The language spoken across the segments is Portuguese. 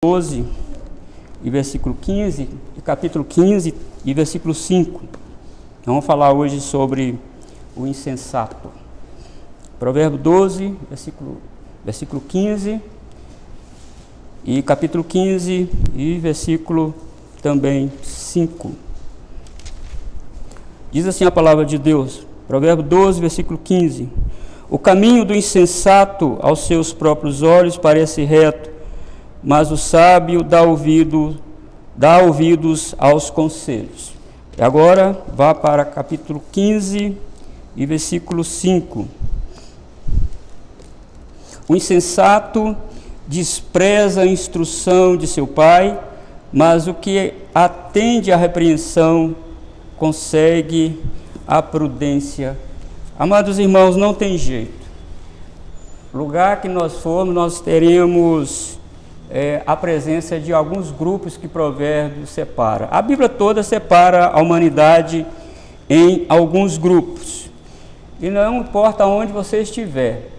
12 e versículo 15, e capítulo 15 e versículo 5. Vamos falar hoje sobre o insensato. Provérbio 12, versículo 15, e capítulo 15 e versículo também 5. Diz assim a palavra de Deus, Provérbio 12, versículo 15: O caminho do insensato aos seus próprios olhos parece reto, mas o sábio dá ouvidos aos conselhos. E agora vá para capítulo 15 e versículo 5. O insensato despreza a instrução de seu pai, mas o que atende à repreensão consegue a prudência. Amados irmãos, não tem jeito. Lugar que nós formos, nós teremos a presença de alguns grupos que Provérbios separa. A Bíblia toda separa a humanidade em alguns grupos. E não importa onde você estiver,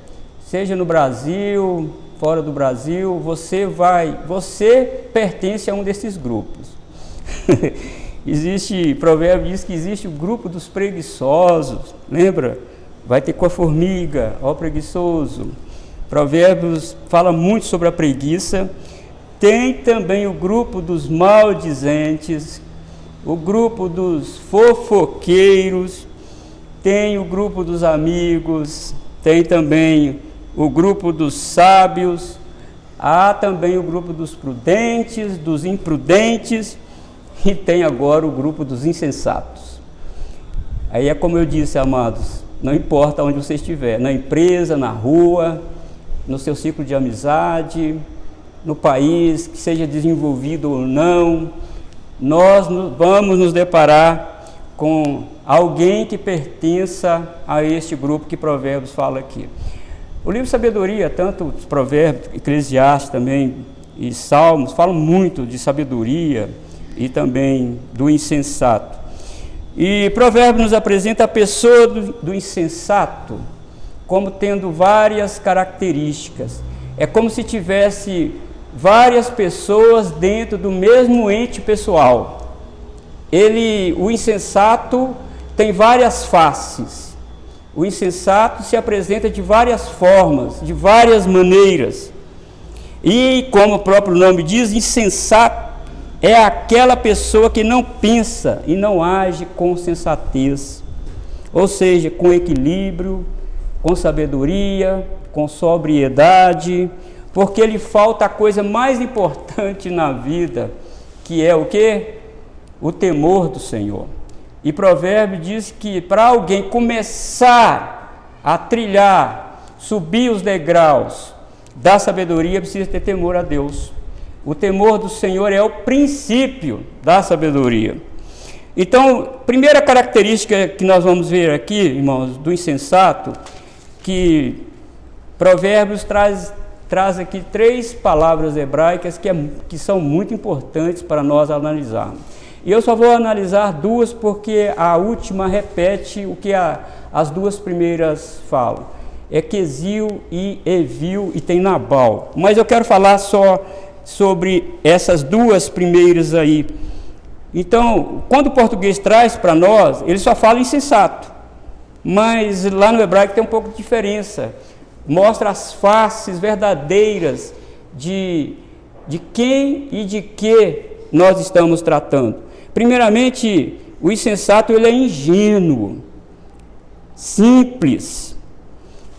seja no Brasil, fora do Brasil, você pertence a um desses grupos. Provérbio diz que existe o grupo dos preguiçosos, lembra? Vai ter com a formiga, ó preguiçoso. Provérbios fala muito sobre a preguiça. Tem também o grupo dos maldizentes, o grupo dos fofoqueiros, tem o grupo dos amigos, tem também o grupo dos sábios, há também o grupo dos prudentes, dos imprudentes, e tem agora o grupo dos insensatos. Aí é como eu disse, amados, não importa onde você estiver, na empresa, na rua, no seu ciclo de amizade, no país, que seja desenvolvido ou não, nós vamos nos deparar com alguém que pertença a este grupo que Provérbios fala aqui. O livro de sabedoria, tanto os Provérbios, Eclesiastes também e Salmos, falam muito de sabedoria e também do insensato. E Provérbios nos apresenta a pessoa do insensato como tendo várias características. É como se tivesse várias pessoas dentro do mesmo ente pessoal. O insensato tem várias faces. O insensato se apresenta de várias formas, de várias maneiras. E, como o próprio nome diz, insensato é aquela pessoa que não pensa e não age com sensatez, ou seja, com equilíbrio, com sabedoria, com sobriedade, porque lhe falta a coisa mais importante na vida, que é o quê? O temor do Senhor. E Provérbio diz que para alguém começar a trilhar, subir os degraus da sabedoria, precisa ter temor a Deus. O temor do Senhor é o princípio da sabedoria. Então, primeira característica que nós vamos ver aqui, irmãos, do insensato, que Provérbios traz aqui 3 palavras hebraicas que são muito importantes para nós analisarmos. E eu só vou analisar 2 porque a última repete o que as 2 primeiras falam. É Quesil e Evil e tem Nabal. Mas eu quero falar só sobre essas 2 primeiras aí. Então, quando o português traz para nós, ele só fala insensato. Mas lá no hebraico tem um pouco de diferença. Mostra as faces verdadeiras de quem e de que nós estamos tratando. Primeiramente, o insensato ele é ingênuo, simples.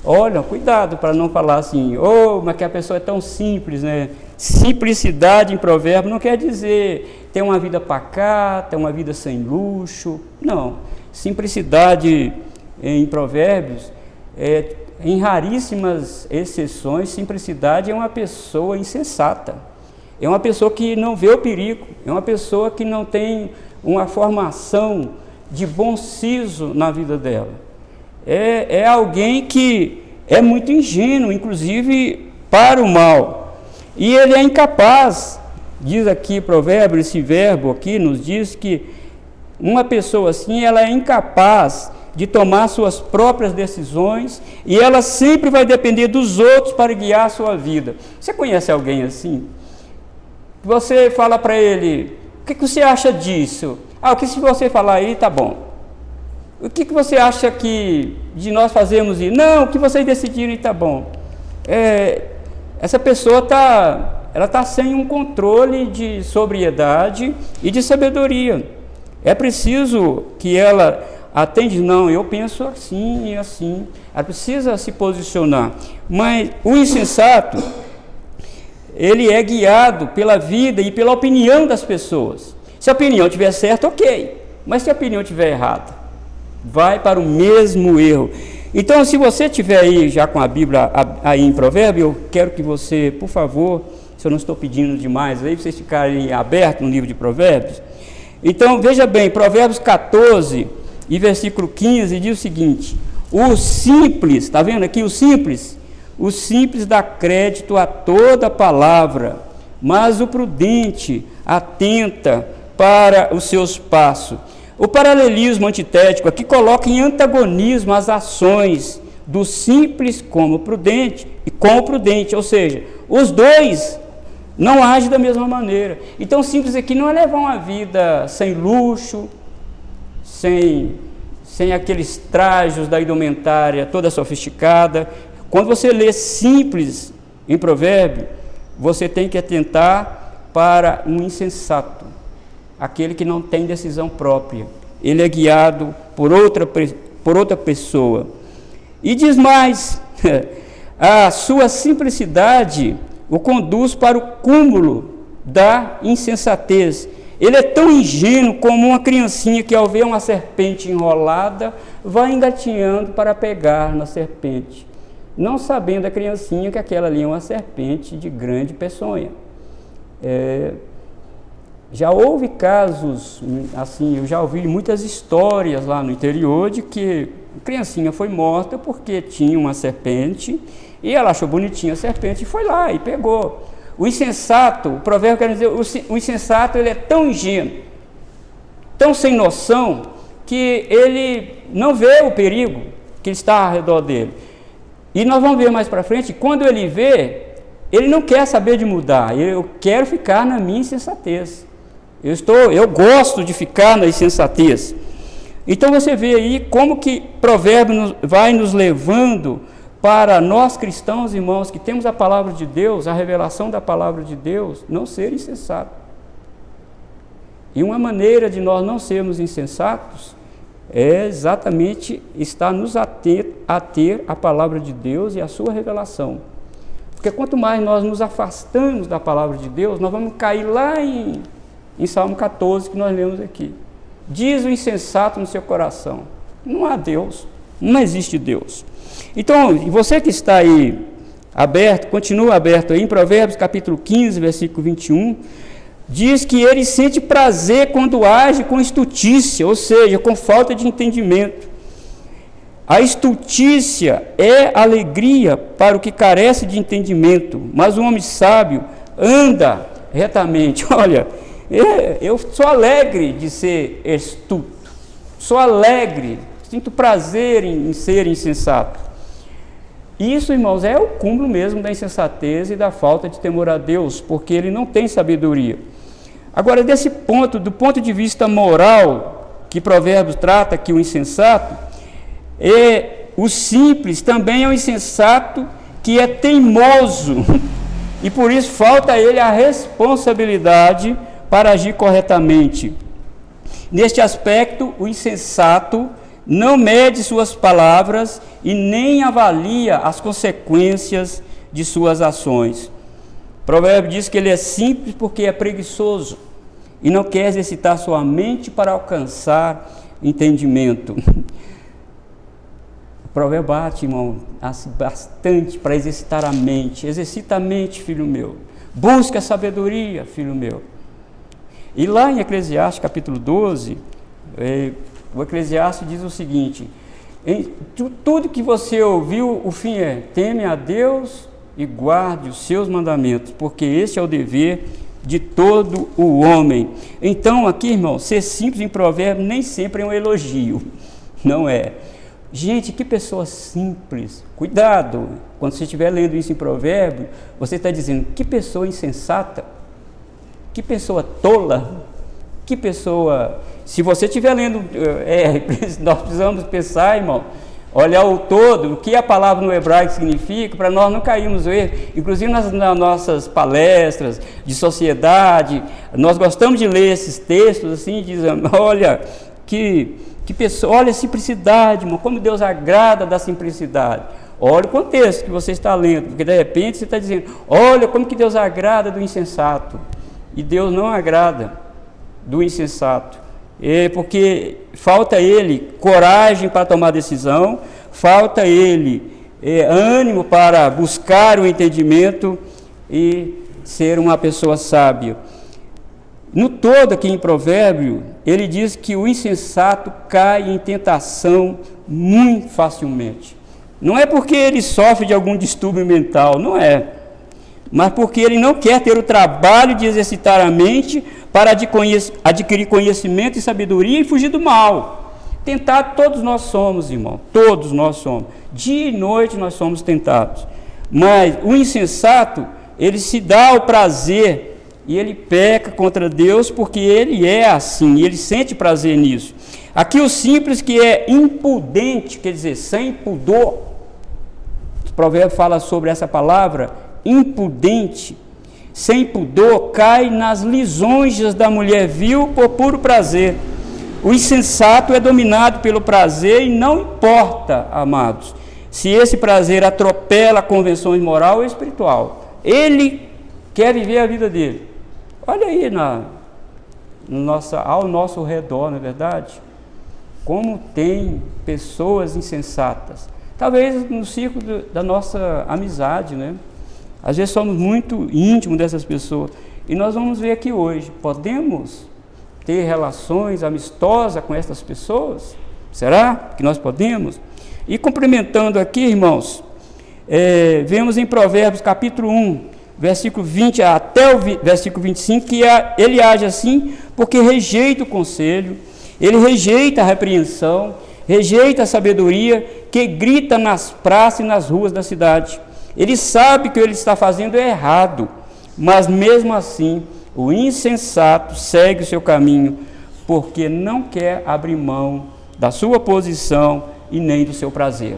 Olha, cuidado para não falar assim, mas que a pessoa é tão simples, né? Simplicidade em provérbio não quer dizer ter uma vida pacata, uma vida sem luxo. Não, simplicidade em provérbios, em raríssimas exceções, simplicidade é uma pessoa insensata. É uma pessoa que não vê o perigo, é uma pessoa que não tem uma formação de bom siso na vida dela. É alguém que é muito ingênuo, inclusive para o mal. E ele é incapaz, diz aqui provérbio, esse verbo aqui nos diz que uma pessoa assim, ela é incapaz de tomar suas próprias decisões e ela sempre vai depender dos outros para guiar a sua vida. Você conhece alguém assim? Você fala para ele, o que você acha disso? O que se você falar aí, tá bom. O que você acha que de nós fazermos isso? Não, o que vocês decidirem tá bom. Essa pessoa está sem um controle de sobriedade e de sabedoria. É preciso que ela atende, não, eu penso assim e assim. Ela precisa se posicionar. Mas o insensato, ele é guiado pela vida e pela opinião das pessoas. Se a opinião estiver certa, ok. Mas se a opinião estiver errada, vai para o mesmo erro. Então, se você estiver aí já com a Bíblia aí em Provérbios, eu quero que você, por favor, se eu não estou pedindo demais, aí vocês ficarem abertos no livro de Provérbios. Então, veja bem, Provérbios 14 e versículo 15 diz o seguinte: o simples, está vendo aqui o simples dá crédito a toda palavra, mas o prudente atenta para os seus passos. O paralelismo antitético aqui coloca em antagonismo as ações do simples com o prudente, ou seja, os dois não agem da mesma maneira. Então, o simples aqui não é levar uma vida sem luxo, sem aqueles trajes da indumentária toda sofisticada. Quando você lê simples em provérbio, você tem que atentar para um insensato, aquele que não tem decisão própria. Ele é guiado por outra pessoa. E diz mais, a sua simplicidade o conduz para o cúmulo da insensatez. Ele é tão ingênuo como uma criancinha que, ao ver uma serpente enrolada, vai engatinhando para pegar na serpente, não sabendo a criancinha que aquela ali é uma serpente de grande peçonha. Já houve casos, assim, eu já ouvi muitas histórias lá no interior de que a criancinha foi morta porque tinha uma serpente e ela achou bonitinha a serpente e foi lá e pegou. O insensato, o provérbio quer dizer, o insensato, ele é tão ingênuo, tão sem noção, que ele não vê o perigo que está ao redor dele. E nós vamos ver mais para frente, quando ele vê, ele não quer saber de mudar. Eu quero ficar na minha insensatez. Eu gosto de ficar na insensatez. Então você vê aí como que provérbio vai nos levando para nós cristãos, irmãos, que temos a palavra de Deus, a revelação da palavra de Deus, não ser insensato. E uma maneira de nós não sermos insensatos é exatamente estar nos a ter a palavra de Deus e a sua revelação. Porque quanto mais nós nos afastamos da palavra de Deus, nós vamos cair lá em Salmo 14, que nós lemos aqui. Diz o insensato no seu coração: não há Deus, não existe Deus. Então, você que está aí aberto, continua aberto aí em Provérbios capítulo 15, versículo 21, diz que ele sente prazer quando age com estutícia, ou seja, com falta de entendimento. A estutícia é alegria para o que carece de entendimento, mas o homem sábio anda retamente. Olha, eu sou alegre de ser astuto, sou alegre, sinto prazer em ser insensato. Isso, irmãos, é o cúmulo mesmo da insensatez e da falta de temor a Deus, porque ele não tem sabedoria. Agora, desse ponto, do ponto de vista moral, que Provérbios trata que o insensato, o simples também é um insensato que é teimoso, e por isso falta a ele a responsabilidade para agir corretamente. Neste aspecto, o insensato não mede suas palavras e nem avalia as consequências de suas ações. O provérbio diz que ele é simples porque é preguiçoso e não quer exercitar sua mente para alcançar entendimento. O provérbio bate, irmão, bastante para exercitar a mente. Exercita a mente, filho meu. Busca a sabedoria, filho meu. E lá em Eclesiastes capítulo 12, o Eclesiastes diz o seguinte: tudo que você ouviu, o fim é: teme a Deus e guarde os seus mandamentos, porque este é o dever de todo o homem. Então aqui, irmão, ser simples em provérbio nem sempre é um elogio, não é? Gente, que pessoa simples. Cuidado, quando você estiver lendo isso em provérbio, você está dizendo: que pessoa insensata. Que pessoa tola, que pessoa... Se você estiver lendo, nós precisamos pensar, irmão, olhar o todo, o que a palavra no hebraico significa, para nós não cairmos no erro. Inclusive nas nossas palestras de sociedade, nós gostamos de ler esses textos assim, dizendo, olha, que pessoa, olha a simplicidade, irmão, como Deus agrada da simplicidade. Olha o contexto que você está lendo, porque de repente você está dizendo, olha como que Deus agrada do insensato. E Deus não agrada do insensato. Porque falta ele coragem para tomar decisão, falta ele ânimo para buscar o entendimento e ser uma pessoa sábia. No todo aqui em Provérbio, ele diz que o insensato cai em tentação muito facilmente. Não é porque ele sofre de algum distúrbio mental, não é. Mas porque ele não quer ter o trabalho de exercitar a mente para adquirir conhecimento e sabedoria e fugir do mal. Tentado todos nós somos, irmão, todos nós somos. Dia e noite nós somos tentados. Mas o insensato, ele se dá o prazer e ele peca contra Deus porque ele é assim, ele sente prazer nisso. Aqui o simples que é impudente, quer dizer, sem pudor. O provérbio fala sobre essa palavra, impudente, sem pudor, cai nas lisonjas da mulher vil por puro prazer. O insensato é dominado pelo prazer e não importa, amados, se esse prazer atropela convenções moral ou espiritual. Ele quer viver a vida dele. Olha aí ao nosso redor, não é verdade? Como tem pessoas insensatas. Talvez no círculo da nossa amizade, né? Às vezes somos muito íntimos dessas pessoas. E nós vamos ver aqui hoje, podemos ter relações amistosas com essas pessoas? Será que nós podemos? E complementando aqui, irmãos, vemos em Provérbios capítulo 1, versículo 20 até o versículo 25, que ele age assim porque rejeita o conselho, ele rejeita a repreensão, rejeita a sabedoria, que grita nas praças e nas ruas da cidade. Ele sabe que o que ele está fazendo é errado, mas mesmo assim, o insensato segue o seu caminho, porque não quer abrir mão da sua posição e nem do seu prazer.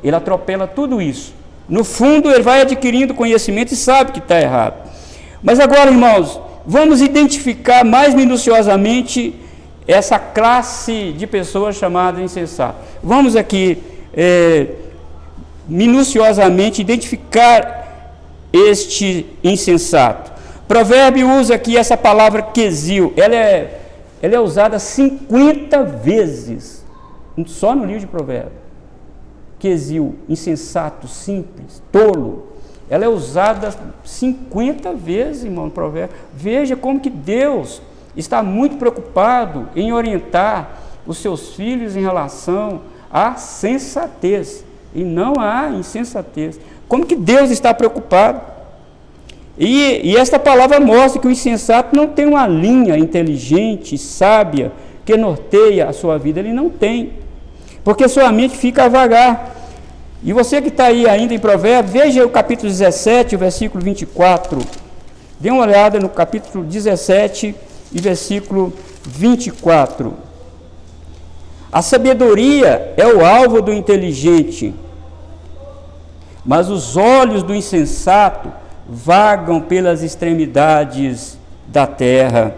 Ele atropela tudo isso. No fundo, ele vai adquirindo conhecimento e sabe que está errado. Mas agora, irmãos, vamos identificar mais minuciosamente essa classe de pessoas chamadas insensatas. Vamos aqui minuciosamente identificar este insensato. Provérbio usa aqui essa palavra quesil. Ela é usada 50 vezes, só no livro de Provérbios. Quesil, insensato, simples, tolo. Ela é usada 50 vezes, irmão, no Provérbio. Veja como que Deus está muito preocupado em orientar os seus filhos em relação à sensatez, e não à insensatez. Como que Deus está preocupado? E esta palavra mostra que o insensato não tem uma linha inteligente, sábia, que norteia a sua vida. Ele não tem, porque sua mente fica a vagar. E você que está aí ainda em Provérbios, veja o capítulo 17, o versículo 24. Dê uma olhada no capítulo 17 e versículo 24. A sabedoria é o alvo do inteligente, mas os olhos do insensato vagam pelas extremidades da terra.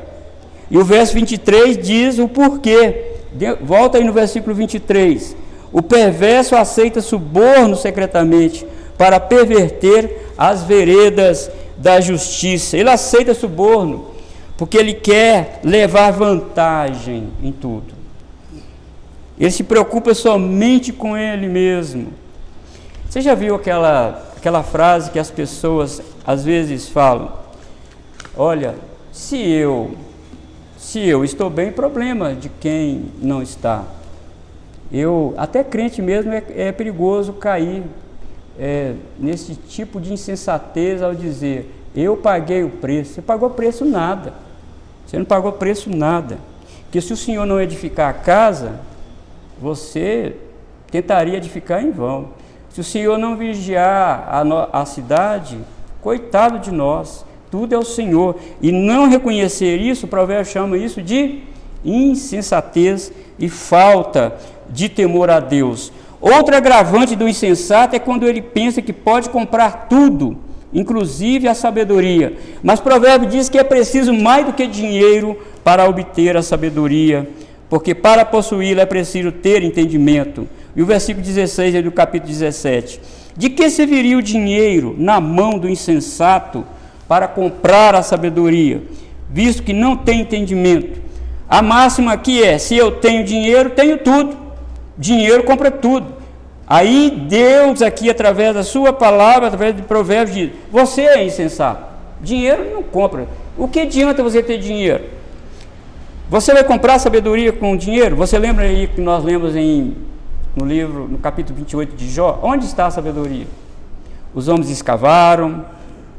E o verso 23 diz o porquê. Volta aí no versículo 23. O perverso aceita suborno secretamente para perverter as veredas da justiça. Ele aceita suborno porque ele quer levar vantagem em tudo. Ele se preocupa somente com ele mesmo. Você já viu aquela frase que as pessoas às vezes falam? Olha, se eu estou bem, problema de quem não está. Até crente mesmo é perigoso cair nesse tipo de insensatez ao dizer, eu paguei o preço. Você pagou preço nada. Você não pagou preço nada. Porque se o Senhor não edificar a casa, você tentaria edificar em vão. Se o Senhor não vigiar a cidade, coitado de nós, tudo é o Senhor. E não reconhecer isso, o provérbio chama isso de insensatez e falta de temor a Deus. Outro agravante do insensato é quando ele pensa que pode comprar tudo, inclusive a sabedoria. Mas o provérbio diz que é preciso mais do que dinheiro para obter a sabedoria, porque para possuí-la é preciso ter entendimento. E o versículo 16 do capítulo 17: de que serviria o dinheiro na mão do insensato para comprar a sabedoria, visto que não tem entendimento? A máxima aqui é: se eu tenho dinheiro, tenho tudo. Dinheiro compra tudo. Aí Deus aqui, através da sua palavra, através de provérbios, diz: você é insensato, dinheiro não compra. O que adianta você ter dinheiro? Você vai comprar sabedoria com dinheiro? Você lembra aí que nós lemos no livro, no capítulo 28 de Jó? Onde está a sabedoria? Os homens escavaram,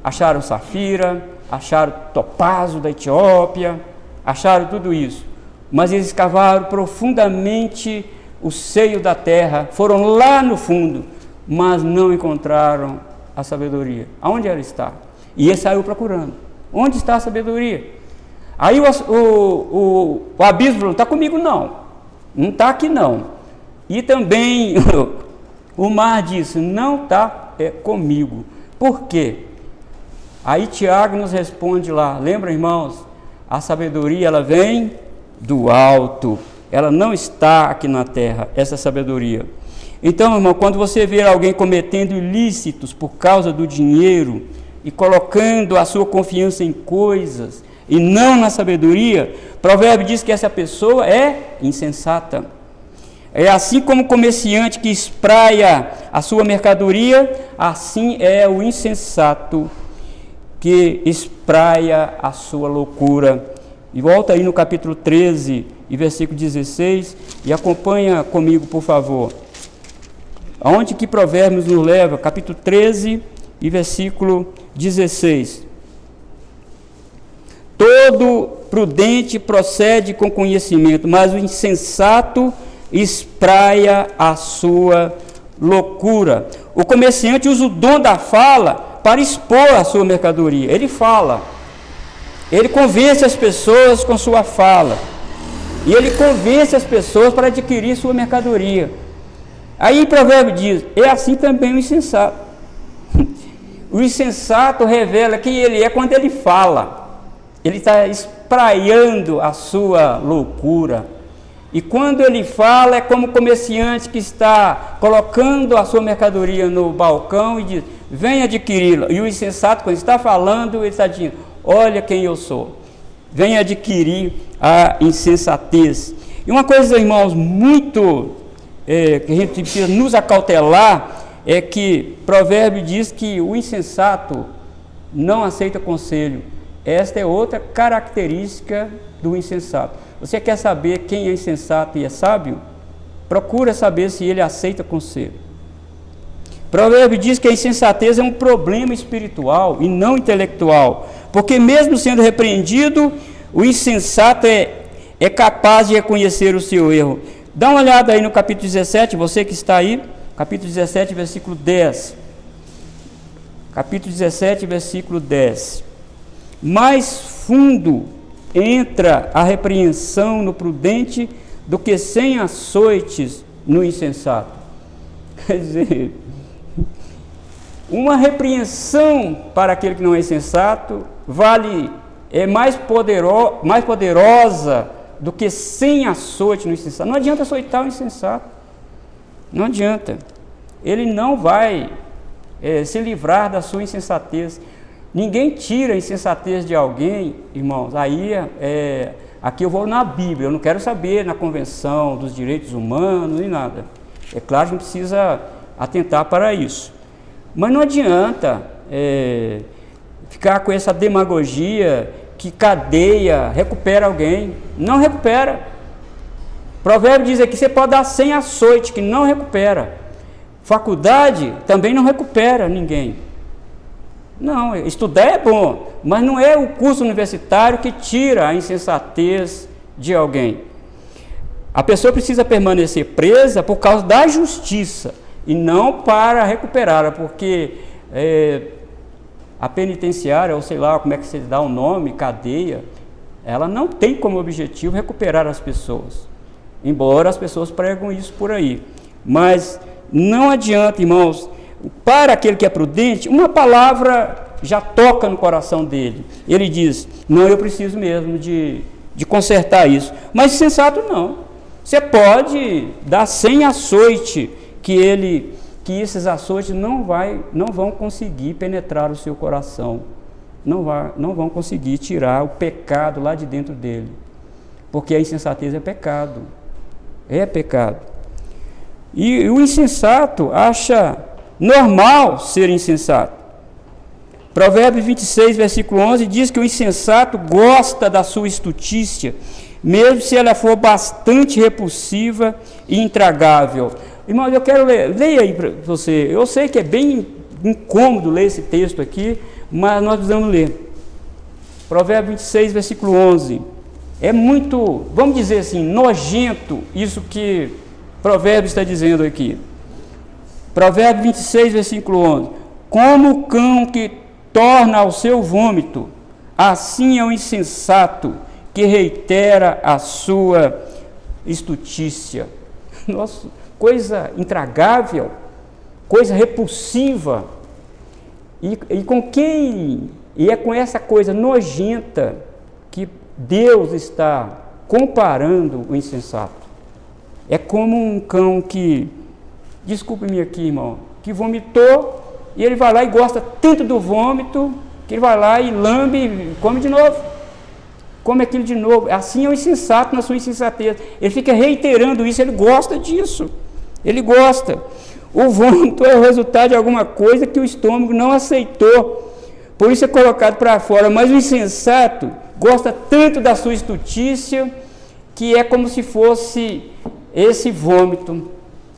acharam safira, acharam topazo da Etiópia, acharam tudo isso, mas eles escavaram profundamente o seio da terra, foram lá no fundo, mas não encontraram a sabedoria. Aonde ela está? E ele saiu procurando. Onde está a sabedoria? Aí o abismo falou: está comigo não está aqui não. E também o mar disse: não está comigo. Por quê? Aí Tiago nos responde lá, lembra, irmãos? A sabedoria, ela vem do alto, ela não está aqui na terra, essa sabedoria. Então, irmão, quando você vê alguém cometendo ilícitos por causa do dinheiro e colocando a sua confiança em coisas e não na sabedoria, o provérbio diz que essa pessoa é insensata. É assim como o comerciante que espraia a sua mercadoria, assim é o insensato que espraia a sua loucura. E volta aí no capítulo 13 e versículo 16 e acompanha comigo, por favor. Aonde que Provérbios nos leva? Capítulo 13 e versículo 16. Todo prudente procede com conhecimento, mas o insensato espraia a sua loucura. O comerciante usa o dom da fala para expor a sua mercadoria. Ele fala, ele convence as pessoas com sua fala, e ele convence as pessoas para adquirir sua mercadoria. Aí o provérbio diz: é assim também o insensato. O insensato revela quem ele é quando ele fala. Ele está espraiando a sua loucura. E quando ele fala, é como o comerciante que está colocando a sua mercadoria no balcão e diz: vem adquiri-la. E o insensato, quando está falando, ele está dizendo: olha quem eu sou. Vem adquirir a insensatez. E uma coisa, irmãos, muito que a gente precisa nos acautelar é que o provérbio diz que o insensato não aceita conselho. Esta é outra característica do insensato. Você quer saber quem é insensato e é sábio? Procura saber se ele aceita conselho. O provérbio diz que a insensatez é um problema espiritual e não intelectual, porque mesmo sendo repreendido, o insensato é capaz de reconhecer o seu erro. Dá uma olhada aí no capítulo 17, você que está aí, capítulo 17, versículo 10. Capítulo 17, versículo 10. Mais fundo entra a repreensão no prudente do que 100 açoites no insensato. Quer dizer, uma repreensão para aquele que não é insensato é mais poderosa do que 100 açoites no insensato. Não adianta açoitar o insensato, não adianta. Ele não vai se livrar da sua insensatez. Ninguém tira a insensatez de alguém, irmãos. Aí, aqui eu vou na Bíblia, eu não quero saber na Convenção dos Direitos Humanos, nem nada. É claro que a gente precisa atentar para isso. Mas não adianta ficar com essa demagogia que cadeia, recupera alguém. Não recupera. O provérbio diz aqui: você pode dar 100 açoites, que não recupera. Faculdade também não recupera ninguém. Não, estudar é bom, mas não é o curso universitário que tira a insensatez de alguém. A pessoa precisa permanecer presa por causa da justiça e não para recuperá-la, porque a penitenciária, ou sei lá, como é que você dá o nome, cadeia, ela não tem como objetivo recuperar as pessoas, embora as pessoas pregam isso por aí. Mas não adianta, irmãos, para aquele que é prudente, uma palavra já toca no coração dele. Ele diz, não, eu preciso mesmo de consertar isso. Mas insensato não. Você pode dar 100 açoite, que esses açoites não vão conseguir penetrar o seu coração. Não vão conseguir tirar o pecado lá de dentro dele. Porque a insensatez é pecado. É pecado. E o insensato acha normal ser insensato. Provérbios 26, versículo 11, diz que o insensato gosta da sua estutícia, mesmo se ela for bastante repulsiva e intragável. Irmãos, eu quero ler, leia aí para você. Eu sei que é bem incômodo ler esse texto aqui, mas nós precisamos ler. Provérbios 26, versículo 11. É muito, vamos dizer assim, nojento isso que Provérbios está dizendo aqui. Provérbios 26, versículo 11. Como o cão que torna ao seu vômito, assim é o insensato que reitera a sua estutícia. Nossa, coisa intragável, coisa repulsiva. E é com essa coisa nojenta que Deus está comparando o insensato. É como um cão que, desculpe-me aqui, irmão, que vomitou, e ele vai lá e gosta tanto do vômito, que ele vai lá e lambe e come de novo. Come aquilo de novo. Assim é o insensato na sua insensatez. Ele fica reiterando isso, ele gosta disso. Ele gosta. O vômito é o resultado de alguma coisa que o estômago não aceitou. Por isso é colocado para fora. Mas o insensato gosta tanto da sua estutícia, que é como se fosse esse vômito.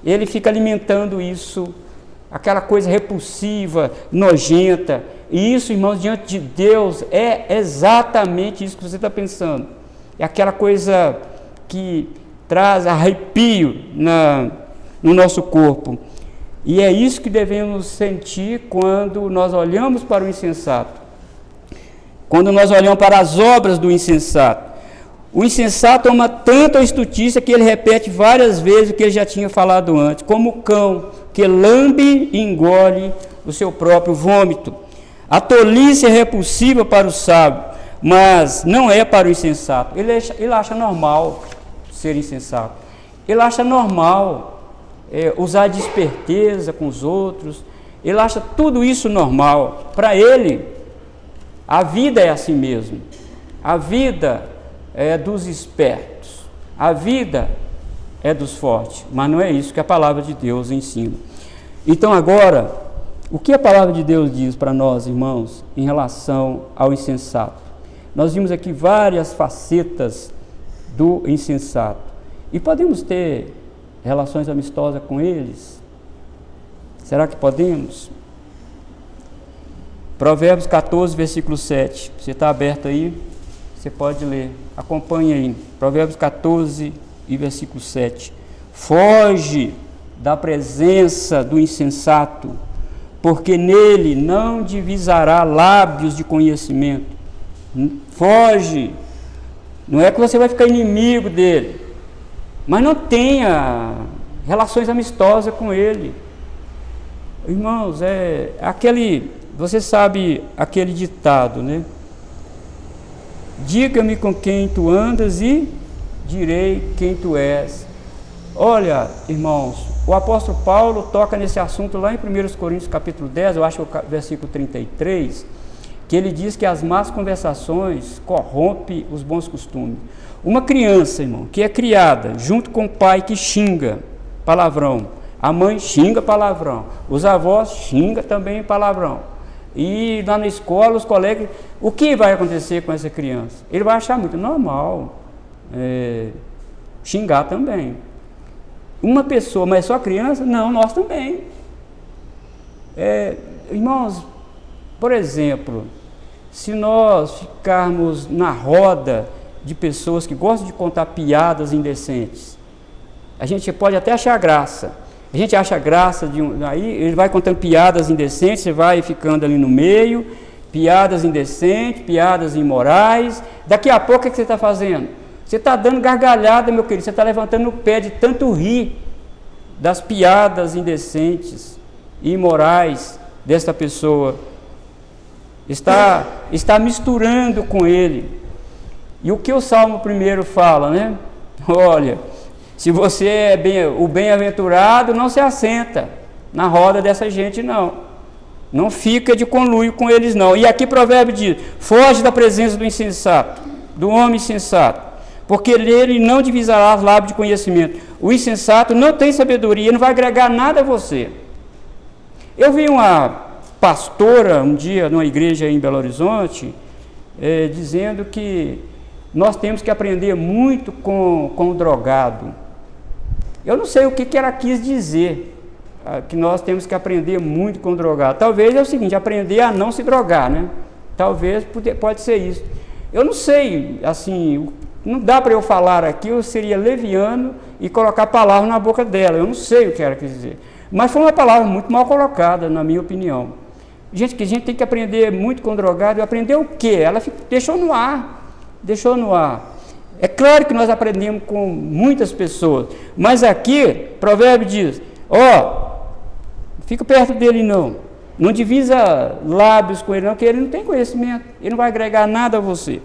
Ele fica alimentando isso, aquela coisa repulsiva, nojenta. E isso, irmãos, diante de Deus, é exatamente isso que você está pensando. É aquela coisa que traz arrepio no nosso corpo. E é isso que devemos sentir quando nós olhamos para o insensato. Quando nós olhamos para as obras do insensato. O insensato ama tanto a estutícia que ele repete várias vezes o que ele já tinha falado antes, como o cão que lambe e engole o seu próprio vômito. A tolice é repulsiva para o sábio, mas não é para o insensato. Ele acha normal ser insensato. Ele acha normal usar de esperteza com os outros. Ele acha tudo isso normal. Para ele, a vida é assim mesmo. A vida é dos espertos. A vida é dos fortes. Mas não é isso que a palavra de Deus ensina. Então agora, o que a palavra de Deus diz para nós, irmãos, em relação ao insensato? Nós vimos aqui várias facetas do insensato. E podemos ter relações amistosas com eles? Será que podemos? Provérbios 14, versículo 7. Você está aberto aí? Você pode ler. Acompanhe aí. Provérbios 14 e versículo 7. Foge da presença do insensato, porque nele não divisará lábios de conhecimento. Foge. Não é que você vai ficar inimigo dele, mas não tenha relações amistosas com ele. Irmãos, você sabe aquele ditado, né? Diga-me com quem tu andas e direi quem tu és. Olha, irmãos, o apóstolo Paulo toca nesse assunto lá em 1 Coríntios capítulo 10, eu acho que é o versículo 33, que ele diz que as más conversações corrompem os bons costumes. Uma criança, irmão, que é criada junto com o pai que xinga palavrão, a mãe xinga palavrão, os avós xingam também palavrão, e lá na escola os colegas, o que vai acontecer com essa criança? Ele vai achar muito normal xingar também. Uma pessoa, mas só criança? Não, nós também. Irmãos, por exemplo, se nós ficarmos na roda de pessoas que gostam de contar piadas indecentes, a gente pode até achar graça. A gente acha graça aí ele vai contando piadas indecentes, você vai ficando ali no meio, piadas indecentes, piadas imorais. Daqui a pouco o que você está fazendo? Você está dando gargalhada, meu querido, você está levantando o pé de tanto rir das piadas indecentes e imorais desta pessoa. Está misturando com ele. E o que o Salmo 1 fala, né? Olha, se você é o bem-aventurado, não se assenta na roda dessa gente, não. Não fica de conluio com eles, não. E aqui provérbio diz, foge da presença do insensato, do homem insensato, porque nele não divisará as lábios de conhecimento. O insensato não tem sabedoria, não vai agregar nada a você. Eu vi uma pastora, um dia, numa igreja em Belo Horizonte, dizendo que nós temos que aprender muito com o drogado. Eu não sei o que ela quis dizer, que nós temos que aprender muito com o drogado. Talvez é o seguinte, aprender a não se drogar, né? Talvez pode ser isso. Eu não sei, assim, não dá para eu falar aqui, eu seria leviano e colocar palavras na boca dela. Eu não sei o que ela quis dizer. Mas foi uma palavra muito mal colocada, na minha opinião. Gente, que a gente tem que aprender muito com o drogado. Aprender o quê? Ela deixou no ar. Deixou no ar. É claro que nós aprendemos com muitas pessoas, mas aqui, provérbio diz, fica perto dele não divisa lábios com ele não, porque ele não tem conhecimento, ele não vai agregar nada a você.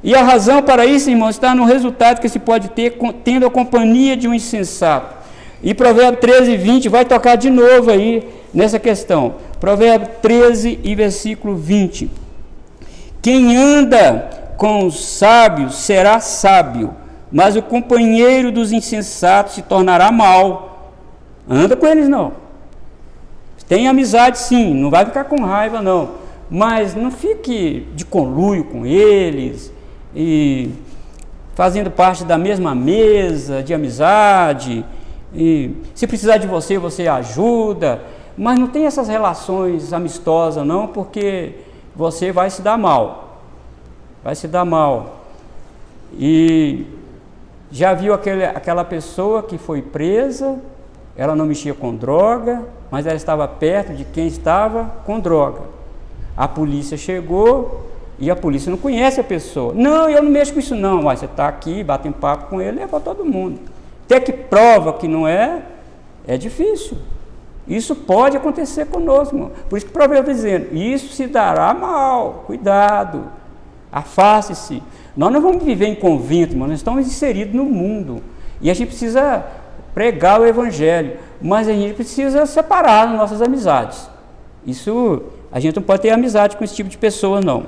E a razão para isso, irmão, está no resultado que se pode ter tendo a companhia de um insensato. E provérbio 13 e 20 vai tocar de novo aí nessa questão. Provérbio 13 e versículo 20. Quem anda com os sábios será sábio, mas o companheiro dos insensatos se tornará mau. Anda com eles não. Tem amizade sim, não vai ficar com raiva não, mas não fique de conluio com eles e fazendo parte da mesma mesa de amizade, e se precisar de você, você ajuda, mas não tem essas relações amistosas não, porque você vai se dar mal, E já viu aquela pessoa que foi presa, ela não mexia com droga, mas ela estava perto de quem estava com droga. A polícia chegou e a polícia não conhece a pessoa. Não, eu não mexo com isso não, mas você está aqui, bate um papo com ele, leva todo mundo. Até que prova que não é difícil. Isso pode acontecer conosco, irmão. Por isso que o provérbio está dizendo, isso se dará mal, cuidado, afaste-se. Nós não vamos viver em convento, irmão, nós estamos inseridos no mundo. E a gente precisa pregar o evangelho, mas a gente precisa separar as nossas amizades. Isso, a gente não pode ter amizade com esse tipo de pessoa, não.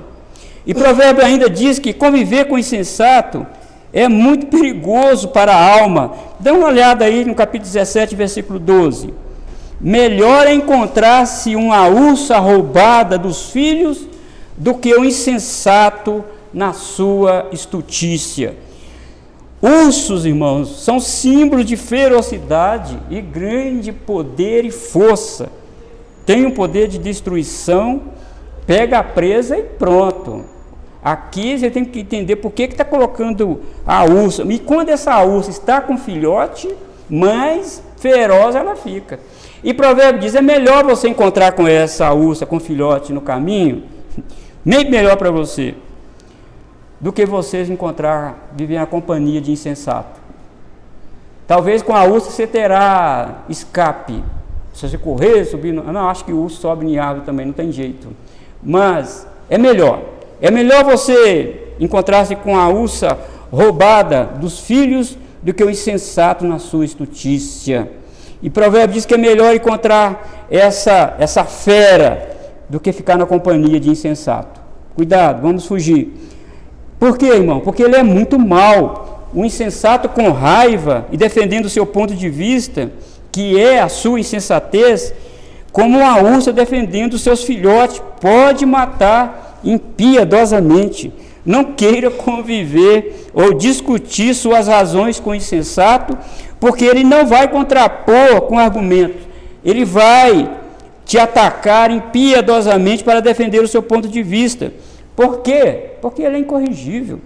E provérbio ainda diz que conviver com o insensato é muito perigoso para a alma. Dá uma olhada aí no capítulo 17, versículo 12. Melhor é encontrar-se uma ursa roubada dos filhos do que o insensato na sua estutícia. Ursos, irmãos, são símbolos de ferocidade e grande poder e força. Tem um poder de destruição, pega a presa e pronto. Aqui você tem que entender por que está colocando a ursa. E quando essa ursa está com filhote, mais feroz ela fica. E provérbio diz, é melhor você encontrar com essa ursa, com filhote no caminho, nem melhor para você, do que vocês viver na companhia de insensato. Talvez com a ursa você terá escape. Se você correr, subir... Não, acho que o urso sobe em árvore também, não tem jeito. Mas é melhor. É melhor você encontrar-se com a ursa roubada dos filhos do que o insensato na sua estutícia. E provérbio diz que é melhor encontrar essa fera do que ficar na companhia de insensato. Cuidado, vamos fugir. Por quê, irmão? Porque ele é muito mau. O insensato com raiva e defendendo o seu ponto de vista, que é a sua insensatez, como uma ursa defendendo os seus filhotes, pode matar impiedosamente. Não queira conviver ou discutir suas razões com o insensato, porque ele não vai contrapor com argumentos. Ele vai te atacar impiedosamente para defender o seu ponto de vista. Por quê? Porque ele é incorrigível,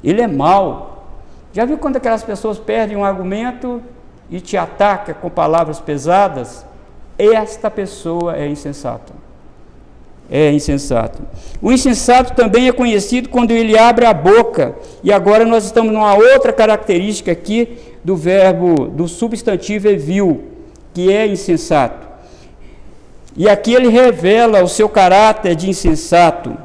ele é mau. Já viu quando aquelas pessoas perdem um argumento e te atacam com palavras pesadas? Esta pessoa é insensata. é insensato. O insensato também é conhecido quando ele abre a boca. E agora nós estamos numa outra característica aqui do verbo, do substantivo é vil, que é insensato. E aqui ele revela o seu caráter de insensato,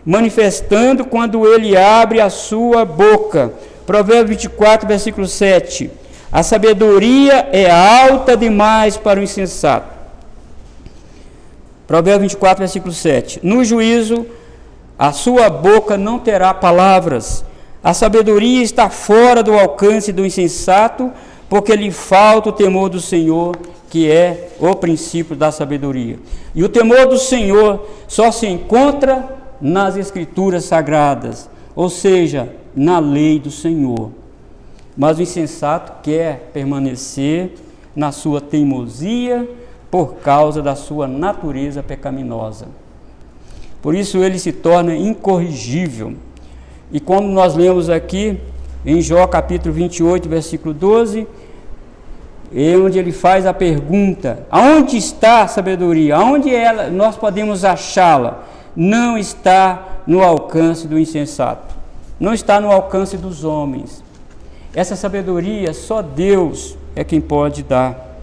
manifestando quando ele abre a sua boca. Provérbios 24, versículo 7. A sabedoria é alta demais para o insensato. Provérbios 24, versículo 7. No juízo, a sua boca não terá palavras. A sabedoria está fora do alcance do insensato, porque lhe falta o temor do Senhor, que é o princípio da sabedoria. E o temor do Senhor só se encontra nas Escrituras Sagradas, ou seja, na lei do Senhor. Mas o insensato quer permanecer na sua teimosia por causa da sua natureza pecaminosa. Por isso ele se torna incorrigível. E quando nós lemos aqui em Jó capítulo 28, versículo 12, é onde ele faz a pergunta: aonde está a sabedoria? Aonde nós podemos achá-la? Não está no alcance do insensato, não está no alcance dos homens. Essa sabedoria só Deus é quem pode dar.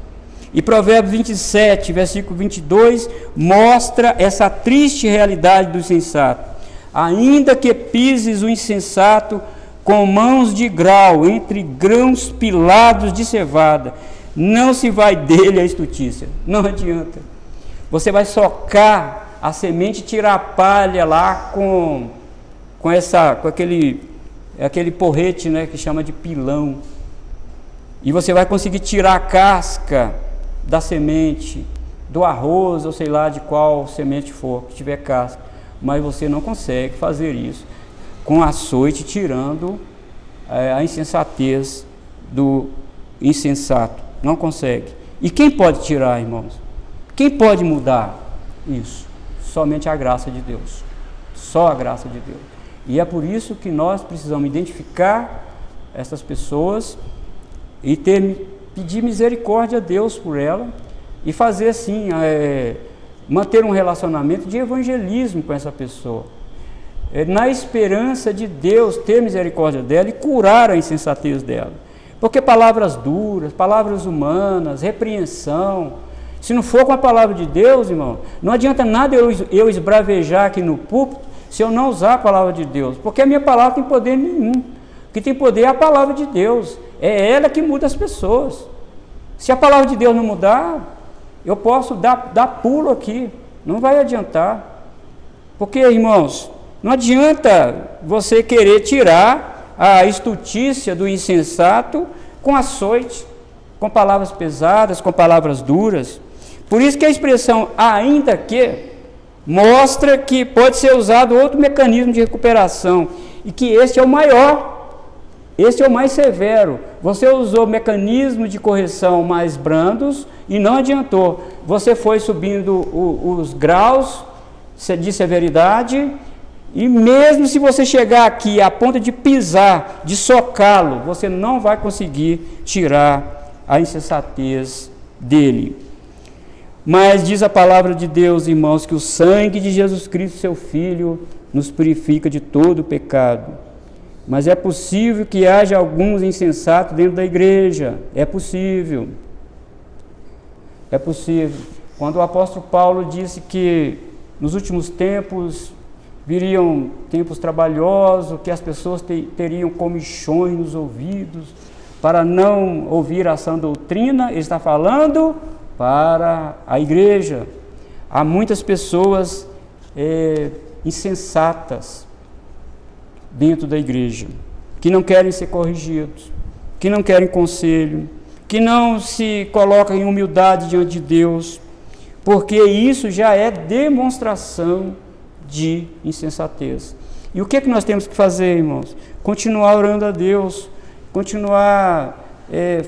E Provérbios 27, versículo 22, mostra essa triste realidade do insensato. Ainda que pises o insensato com mãos de grau, entre grãos pilados de cevada, não se vai dele a estutícia. Não adianta. Você vai socar a semente, tirar a palha lá com aquele porrete, né, que chama de pilão. E você vai conseguir tirar a casca da semente, do arroz, ou sei lá de qual semente for, que tiver casca. Mas você não consegue fazer isso com açoite, tirando a insensatez do insensato. Não consegue. E quem pode tirar, irmãos? Quem pode mudar isso? Somente a graça de Deus. Só a graça de Deus. E é por isso que nós precisamos identificar essas pessoas e pedir misericórdia a Deus por ela e fazer assim, manter um relacionamento de evangelismo com essa pessoa, na esperança de Deus ter misericórdia dela e curar a insensatez dela. Porque palavras duras, palavras humanas, repreensão, se não for com a palavra de Deus, irmão, não adianta nada eu esbravejar aqui no púlpito se eu não usar a palavra de Deus, porque a minha palavra tem poder nenhum. O que tem poder é a palavra de Deus, é ela que muda as pessoas. Se a palavra de Deus não mudar, eu posso dar pulo aqui, não vai adiantar. Porque, irmãos, não adianta você querer tirar a estutícia do insensato com açoite, com palavras pesadas, com palavras duras. Por isso que a expressão ainda que mostra que pode ser usado outro mecanismo de recuperação e que esse é o maior, esse é o mais severo. Você usou mecanismos de correção mais brandos e não adiantou. Você foi subindo os graus de severidade e mesmo se você chegar aqui a ponto de pisar, de socá-lo, você não vai conseguir tirar a insensatez dele. Mas diz a palavra de Deus, irmãos, que o sangue de Jesus Cristo, seu Filho, nos purifica de todo o pecado. Mas é possível que haja alguns insensatos dentro da igreja. É possível. É possível. Quando o apóstolo Paulo disse que nos últimos tempos viriam tempos trabalhosos, que as pessoas teriam comichões nos ouvidos para não ouvir a sã doutrina, ele está falando para a igreja. Há muitas pessoas insensatas dentro da igreja, que não querem ser corrigidos, que não querem conselho, que não se colocam em humildade diante de Deus, porque isso já é demonstração de insensatez. E o que é que nós temos que fazer, irmãos? Continuar orando a Deus, continuar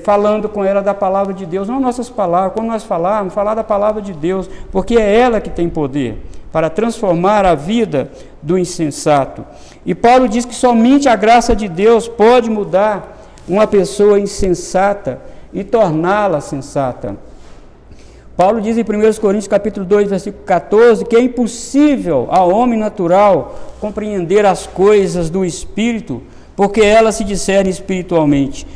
falando com ela da palavra de Deus, não nossas palavras. Quando nós falarmos, falar da palavra de Deus, porque é ela que tem poder para transformar a vida do insensato. E Paulo diz que somente a graça de Deus pode mudar uma pessoa insensata e torná-la sensata. Paulo diz em 1 Coríntios capítulo 2, versículo 14, que é impossível ao homem natural compreender as coisas do Espírito, porque elas se discernem espiritualmente.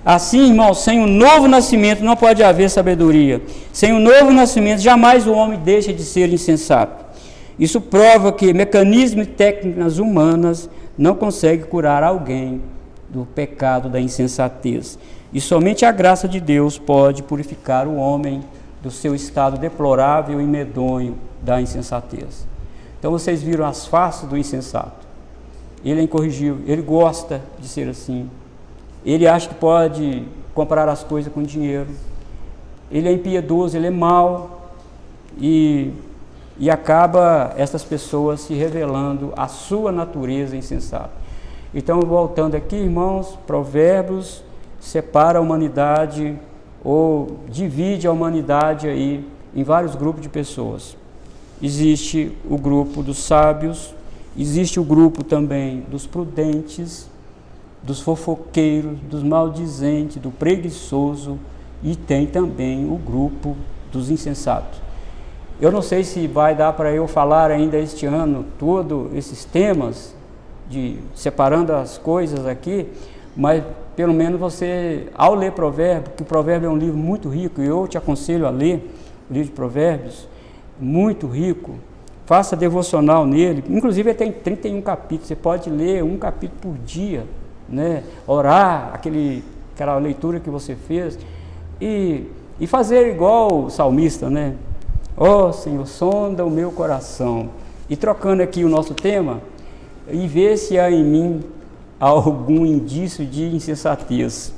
Assim, irmãos, sem o novo nascimento não pode haver sabedoria. Sem o novo nascimento, jamais o homem deixa de ser insensato. Isso prova que mecanismos e técnicas humanas não conseguem curar alguém do pecado da insensatez. E somente a graça de Deus pode purificar o homem do seu estado deplorável e medonho da insensatez. Então vocês viram as faces do insensato. Ele é incorrigível, ele gosta de ser assim. Ele acha que pode comprar as coisas com dinheiro. Ele é impiedoso, ele é mau. E acaba essas pessoas se revelando a sua natureza insensata. Então, voltando aqui, irmãos, Provérbios separa a humanidade ou divide a humanidade aí em vários grupos de pessoas. Existe o grupo dos sábios, existe o grupo também dos prudentes, dos fofoqueiros, dos maldizentes, do preguiçoso, e tem também o grupo dos insensatos. Eu não sei se vai dar para eu falar ainda este ano todos esses temas, separando as coisas aqui, mas pelo menos você, ao ler Provérbios, que o Provérbio é um livro muito rico, e eu te aconselho a ler o livro de Provérbios, muito rico, faça devocional nele, inclusive ele tem 31 capítulos, você pode ler um capítulo por dia, né? Orar, aquela leitura que você fez, e fazer igual o salmista, né? Ó Senhor, sonda o meu coração, e trocando aqui o nosso tema, e ver se há em mim algum indício de insensatez.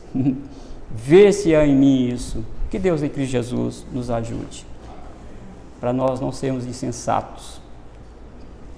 Vê se há em mim isso. Que Deus em Cristo Jesus nos ajude, para nós não sermos insensatos.